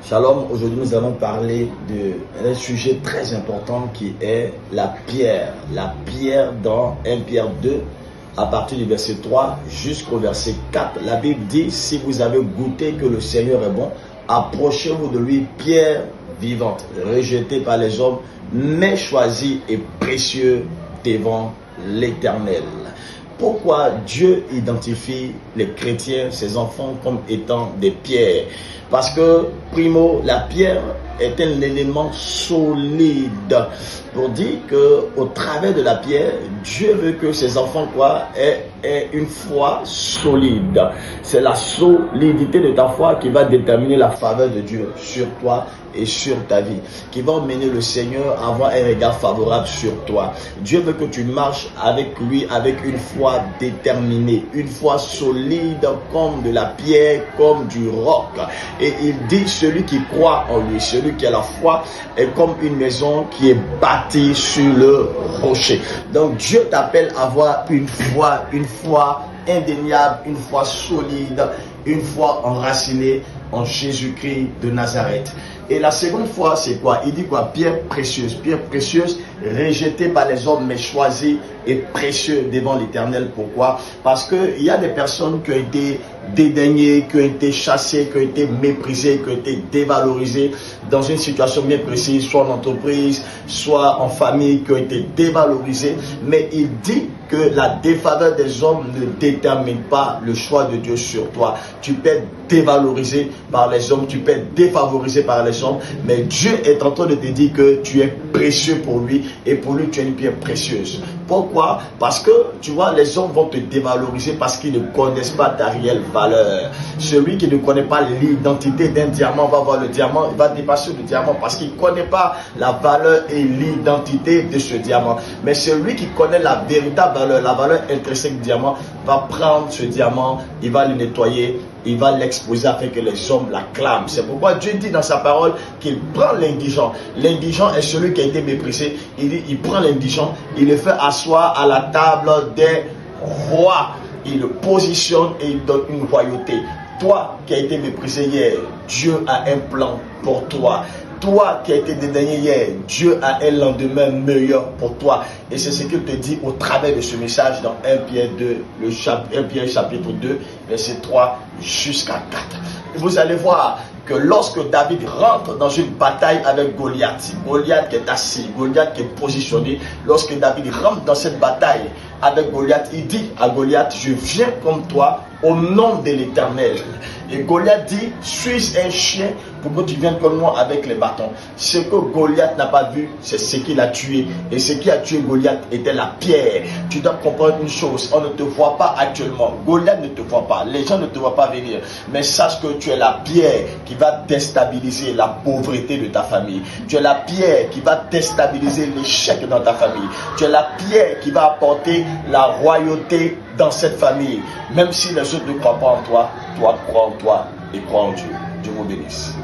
Shalom, aujourd'hui nous allons parler d'un sujet très important qui est la pierre. La pierre dans 1 Pierre 2, à partir du verset 3 jusqu'au verset 4. La Bible dit, si vous avez goûté que le Seigneur est bon, approchez-vous de lui, pierre vivante, rejetée par les hommes, mais choisie et précieuse devant l'Éternel. Pourquoi Dieu identifie les chrétiens, ses enfants, comme étant des pierres? Parce que, primo, la pierre est un élément solide. Pour dire qu'au travers de la pierre, Dieu veut que ses enfants aient une foi solide. C'est la solidité de ta foi qui va déterminer la faveur de Dieu sur toi et sur ta vie, qui va mener le Seigneur à avoir un regard favorable sur toi. Dieu veut que tu marches avec lui avec une foi déterminée, une foi solide comme de la pierre, comme du roc. Et il dit, celui qui croit en lui, celui qui a la foi, est comme une maison qui est bâtie sur le rocher. Donc Dieu t'appelle à avoir une foi indéniable, une foi solide, une foi enracinée en Jésus-Christ de Nazareth. Et la seconde fois, c'est quoi? Il dit quoi? Pierre précieuse, rejetée par les hommes, mais choisie et précieuse devant l'Éternel. Pourquoi? Parce qu'il y a des personnes qui ont été dédaignées, qui ont été chassées, qui ont été méprisées, qui ont été dévalorisées dans une situation bien précise, soit en entreprise, soit en famille, qui ont été dévalorisées. Mais il dit que la défaveur des hommes ne détermine pas le choix de Dieu sur toi. Tu peux être dévalorisé par les hommes, tu peux être défavorisé par les hommes, mais Dieu est en train de te dire que tu es précieux pour lui et pour lui tu es une pierre précieuse. Pourquoi? Parce que tu vois, les hommes vont te dévaloriser parce qu'ils ne connaissent pas ta réelle valeur. Celui qui ne connaît pas l'identité d'un diamant va voir le diamant, il va dépasser le diamant parce qu'il ne connaît pas la valeur et l'identité de ce diamant. Mais celui qui connaît la véritable valeur, la valeur intrinsèque du diamant, va prendre ce diamant, il va le nettoyer, il va l'exposer afin que les hommes l'acclament. C'est pourquoi Dieu dit dans sa parole qu'il prend l'indigent. L'indigent est celui qui a été méprisé. Il dit, il prend l'indigent, il le fait asseoir à la table des rois. Il le positionne et il donne une royauté. Toi qui as été méprisé hier, Dieu a un plan pour toi. Toi qui as été dédaigné hier, Dieu a un lendemain meilleur pour toi. Et c'est ce qu'il te dit au travers de ce message dans 1 Pierre 2, 1 Pierre chapitre 2, verset 3 jusqu'à 4. Vous allez voir que lorsque David rentre dans une bataille avec Goliath, Goliath qui est assis, Goliath qui est positionné, lorsque David rentre dans cette bataille avec Goliath, il dit à Goliath, je viens comme toi au nom de l'Éternel. Et Goliath dit, suis-je un chien pour que tu viennes comme moi avec les bâtons? Ce que Goliath n'a pas vu, c'est ce qu'il a tué. Et ce qui a tué Goliath était la pierre. Tu dois comprendre une chose, on ne te voit pas actuellement. Goliath ne te voit pas, les gens ne te voient pas venir. Mais sache que tu es la pierre qui va déstabiliser la pauvreté de ta famille. Tu es la pierre qui va déstabiliser l'échec dans ta famille. Tu es la pierre qui va apporter la royauté dans cette famille. Même si les autres ne croient pas en toi, toi crois en toi et crois en Dieu. Dieu vous bénisse.